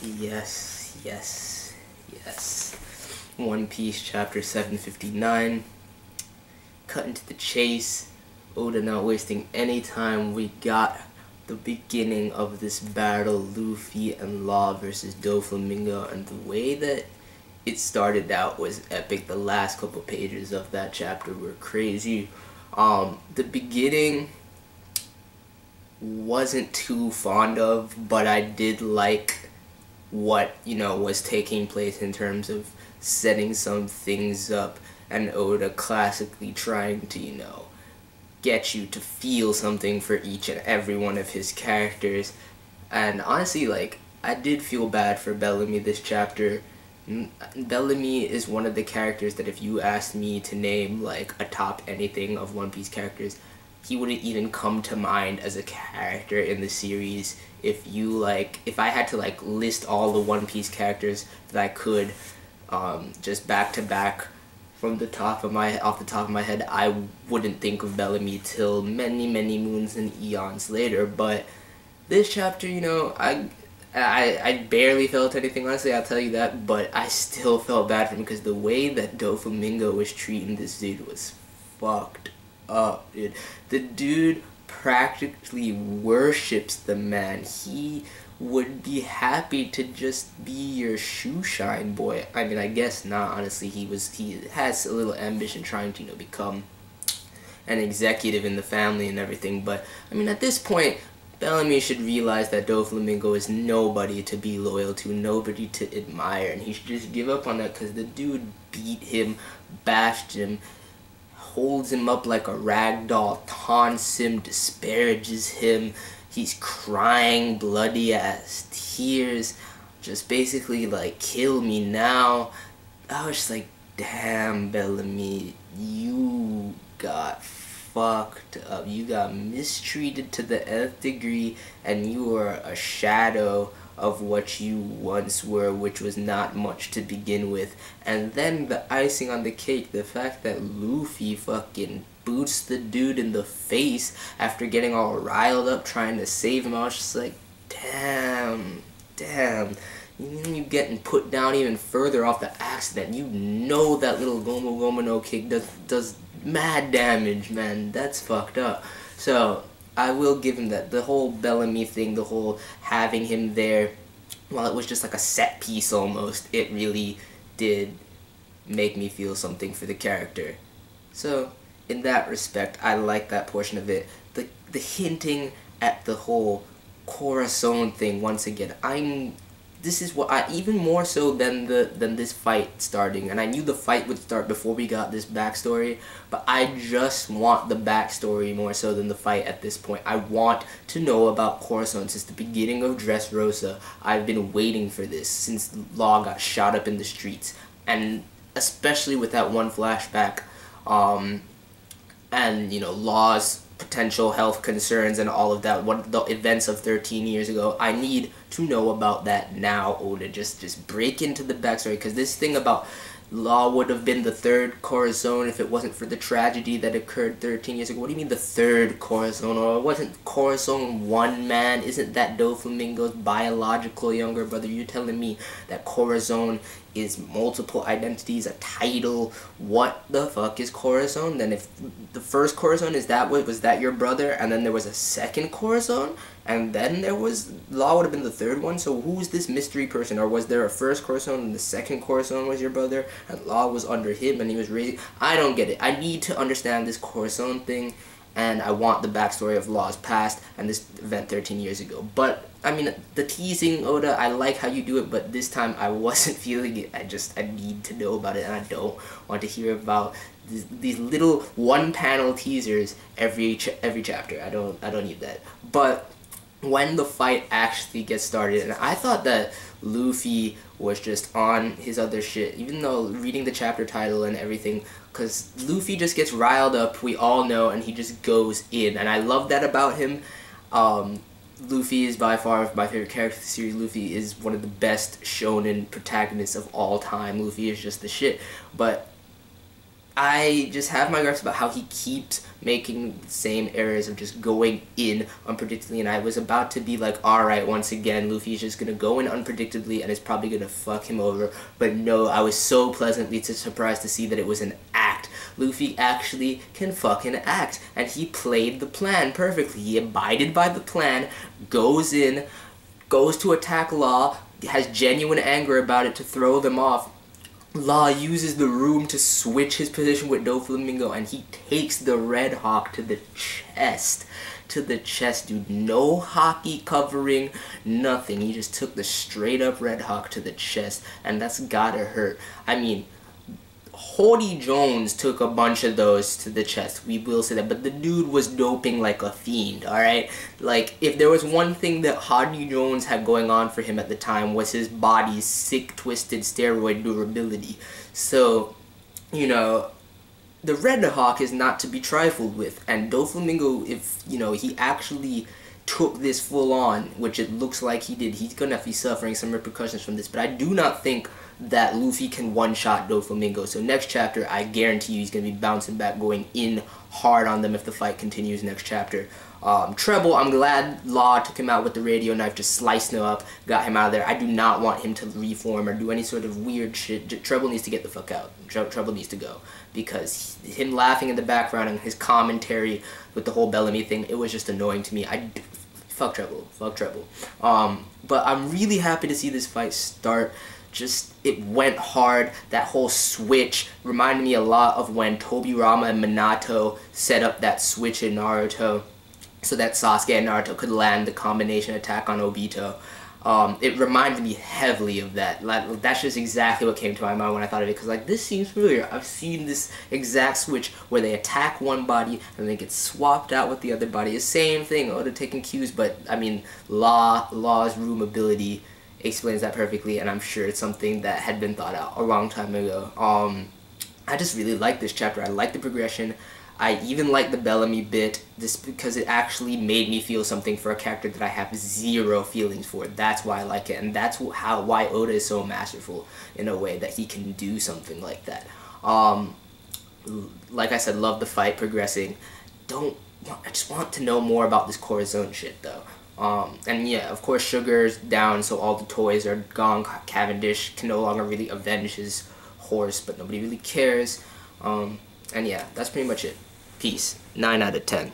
Yes, yes, yes. One Piece chapter 759. Cutting to the chase. Oda not wasting any time. We got the beginning of this battle, Luffy and Law versus Doflamingo, and the way that it started out was epic. The last couple pages of that chapter were crazy. The beginning wasn't too fond of, but I did like what, was taking place in terms of setting some things up, and Oda classically trying to, get you to feel something for each and every one of his characters. And honestly, I did feel bad for Bellamy this chapter. Bellamy is one of the characters that if you asked me to name, a top anything of One Piece characters, he wouldn't even come to mind as a character in the series. If I had to, list all the One Piece characters that I could, just back to back, off the top of my head, I wouldn't think of Bellamy till many, many moons and eons later. But this chapter, I barely felt anything, honestly, I'll tell you that, but I still felt bad for him because the way that Doflamingo was treating this dude was fucked up, dude. The dude practically worships the man. He would be happy to just be your shoe shine boy. I mean, I guess not, honestly. He has a little ambition trying to, become an executive in the family and everything, but I mean, at this point, Bellamy should realize that Doflamingo is nobody to be loyal to, nobody to admire, and he should just give up on that because the dude beat him, bashed him, holds him up like a rag doll, taunts him, disparages him. He's crying bloody ass tears, just basically kill me now. I was just like, damn, Bellamy, you got fucked up. You got mistreated to the nth degree, and you are a shadow of what you once were, which was not much to begin with. And then the icing on the cake, the fact that Luffy fucking boots the dude in the face after getting all riled up trying to save him. I was just like, damn. You getting put down even further off the accident. That little Gomu Gomu no kick does mad damage, man. That's fucked up. So I will give him that. The whole Bellamy thing, the whole having him there, while it was just like a set piece almost, it really did make me feel something for the character. So in that respect, I like that portion of it. The hinting at the whole Corazon thing once again. This is what even more so than this fight starting, and I knew the fight would start before we got this backstory, but I just want the backstory more so than the fight at this point. I want to know about Corazon since the beginning of Dressrosa. I've been waiting for this since Law got shot up in the streets, and especially with that one flashback, and Law's potential health concerns and all of that, what the events of 13 years ago. I need to know about that now, Oda. Just break into the backstory, because this thing about Law would have been the third Corazon if it wasn't for the tragedy that occurred 13 years ago. What do you mean the third Corazon? Or wasn't Corazon one man? Isn't that Doflamingo's biological younger brother? You're telling me that Corazon is multiple identities, a title? What the fuck is Corazon? Then if the first Corazon was that your brother, and then there was a second Corazon, and then there was Law would have been the third one? So who's this mystery person? Or was there a first Corazon and the second Corazon was your brother, and Law was under him and he was raised? I don't get it. I need to understand this Corazon thing, and I want the backstory of Law's past and this event 13 years ago. But I mean, the teasing, Oda, I like how you do it, but this time I wasn't feeling it. I need to know about it, and I don't want to hear about these little one-panel teasers every chapter. I don't need that. But when the fight actually gets started, and I thought that Luffy was just on his other shit, even though reading the chapter title and everything, because Luffy just gets riled up, we all know, and he just goes in, and I love that about him. Luffy is by far my favorite character of the series. Luffy is one of the best shonen protagonists of all time. Luffy is just the shit. But I just have my gripes about how he keeps making the same errors of just going in unpredictably, and I was about to be like, alright, once again, Luffy's just gonna go in unpredictably and it's probably gonna fuck him over, but no, I was so pleasantly surprised to see that it was an act. Luffy actually can fucking act, and he played the plan perfectly. He abided by the plan, goes in, goes to attack Law, has genuine anger about it to throw them off. Law uses the room to switch his position with Doflamingo, and he takes the Red Hawk to the chest. To the chest, dude. No hockey covering, nothing. He just took the straight up Red Hawk to the chest, and that's gotta hurt. I mean, Hody Jones took a bunch of those to the chest, we will say that, but the dude was doping like a fiend, alright? Like, if there was one thing that Hody Jones had going on for him at the time was his body's sick, twisted steroid durability. So, you know, the Red Hawk is not to be trifled with, and Doflamingo, if, you know, he actually took this full on, which it looks like he did, he's gonna be suffering some repercussions from this, but I do not think that Luffy can one-shot Doflamingo. So next chapter, I guarantee you he's going to be bouncing back, going in hard on them if the fight continues next chapter. Trebol, I'm glad Law took him out with the radio knife, just sliced him up, got him out of there. I do not want him to reform or do any sort of weird shit. Trebol needs to get the fuck out. Trebol needs to go. Because him laughing in the background and his commentary with the whole Bellamy thing, it was just annoying to me. Fuck Trebol. Fuck Trebol. But I'm really happy to see this fight start. Just, it went hard. That whole switch reminded me a lot of when Tobirama and Minato set up that switch in Naruto so that Sasuke and Naruto could land the combination attack on Obito. It reminded me heavily of that. Like, that's just exactly what came to my mind when I thought of it, because like, this seems familiar. I've seen this exact switch where they attack one body and they get swapped out with the other body. The same thing, Oda taking cues, but I mean, Law's room ability explains that perfectly, and I'm sure it's something that had been thought out a long time ago. I just really like this chapter. I like the progression. I even like the Bellamy bit, just because it actually made me feel something for a character that I have zero feelings for. That's why I like it, and that's why Oda is so masterful in a way that he can do something like that. Like I said, love the fight progressing. I just want to know more about this Corazon shit though. And yeah, of course Sugar's down, so all the toys are gone. Cavendish can no longer really avenge his horse, but nobody really cares. And yeah, that's pretty much it. Peace. 9 out of 10.